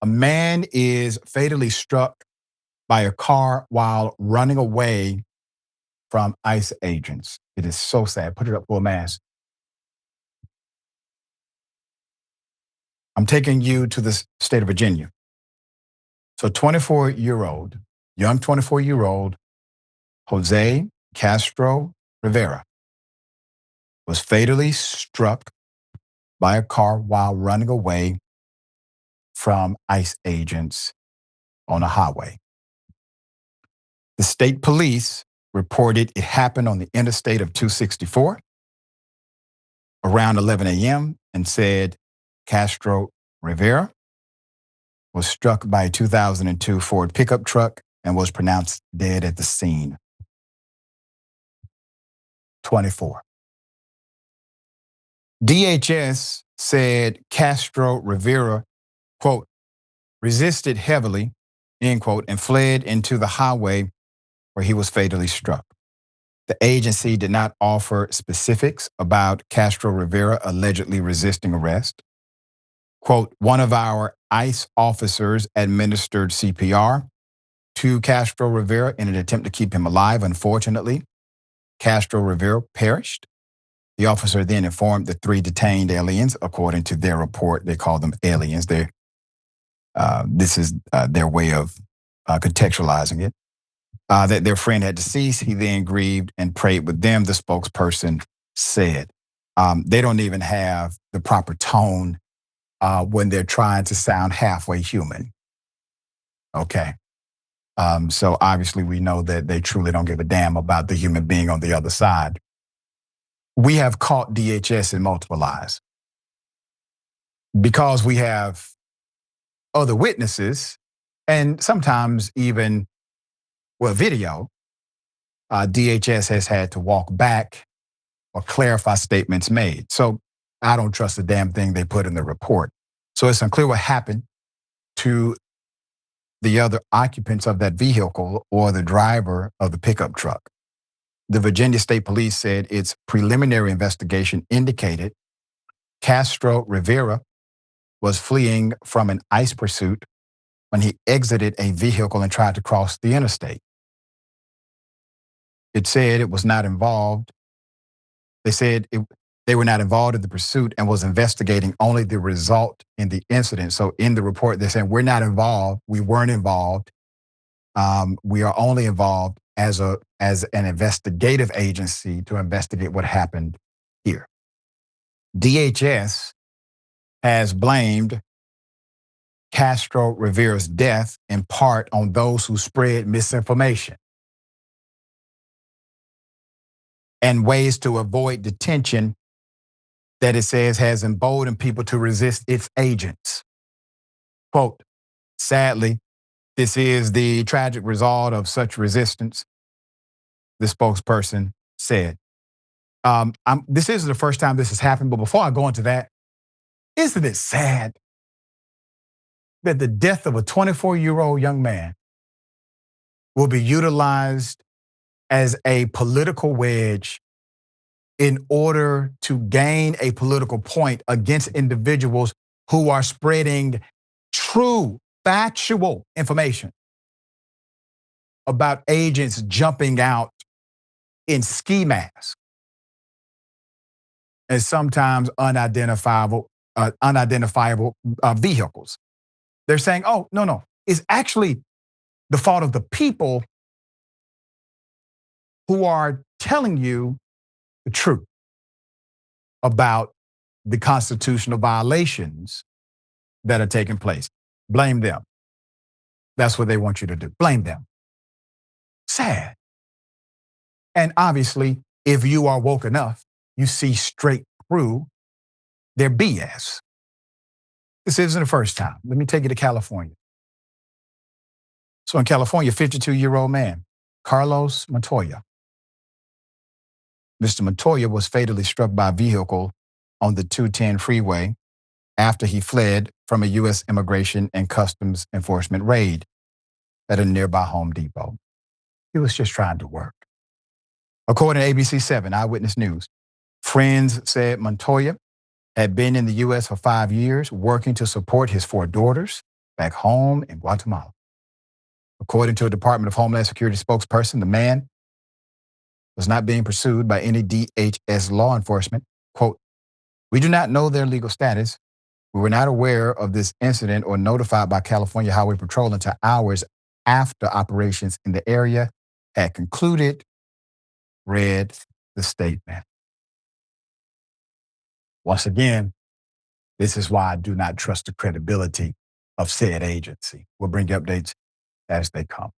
A man is fatally struck by a car while running away from ICE agents. It is so sad. Put it up full mass. I'm taking you to the state of Virginia. So 24-year-old, young 24-year-old Jose Castro-Rivera was fatally struck by a car while running away from ICE agents on a highway. The state police reported it happened on the interstate of 264 around 11 a.m. and said Castro-Rivera was struck by a 2002 Ford pickup truck and was pronounced dead at the scene. 24. DHS said Castro-Rivera, quote, resisted heavily, end quote, and fled into the highway where he was fatally struck. The agency did not offer specifics about Castro-Rivera allegedly resisting arrest. Quote, one of our ICE officers administered CPR to Castro-Rivera in an attempt to keep him alive. Unfortunately, Castro-Rivera perished. The officer then informed the 3 detained aliens, according to their report. They call them aliens. This is their way of contextualizing it. That their friend had deceased. He then grieved and prayed with them, the spokesperson said. They don't even have the proper tone when they're trying to sound halfway human. Okay. So obviously we know that they truly don't give a damn about the human being on the other side. We have caught DHS in multiple lies because we have other witnesses and sometimes even, video. DHS has had to walk back or clarify statements made. So I don't trust a damn thing they put in the report. So it's unclear what happened to the other occupants of that vehicle or the driver of the pickup truck. The Virginia State Police said its preliminary investigation indicated Castro-Rivera was fleeing from an ICE pursuit when he exited a vehicle and tried to cross the interstate. It said it was not involved. They said they were not involved in the pursuit and was investigating only the result in the incident. So in the report, they're saying we're not involved. We weren't involved. We are only involved as an investigative agency to investigate what happened here. DHS has blamed Castro-Rivera's death in part on those who spread misinformation and ways to avoid detention that it says has emboldened people to resist its agents. Quote, sadly, this is the tragic result of such resistance, the spokesperson said. This isn't the first time this has happened, but before I go into that, isn't it sad that the death of a 24-year-old young man will be utilized as a political wedge in order to gain a political point against individuals who are spreading true, factual information about agents jumping out in ski masks and sometimes unidentifiable vehicles. They're saying, oh, no, it's actually the fault of the people who are telling you the truth about the constitutional violations that are taking place. Blame them. That's what they want you to do. Blame them. Sad. And obviously, if you are woke enough, you see straight through their BS. This isn't the first time. Let me take you to California. So in California, 52-year-old man, Carlos Montoya. Mr. Montoya was fatally struck by a vehicle on the 210 freeway after he fled from a U.S. Immigration and Customs Enforcement raid at a nearby Home Depot. He was just trying to work. According to ABC 7 Eyewitness News, friends said Montoya had been in the U.S. for 5 years, working to support his 4 daughters back home in Guatemala. According to a Department of Homeland Security spokesperson, the man was not being pursued by any DHS law enforcement. Quote, "We do not know their legal status. We were not aware of this incident or notified by California Highway Patrol until hours after operations in the area had concluded," read the statement. Once again, this is why I do not trust the credibility of said agency. We'll bring you updates as they come.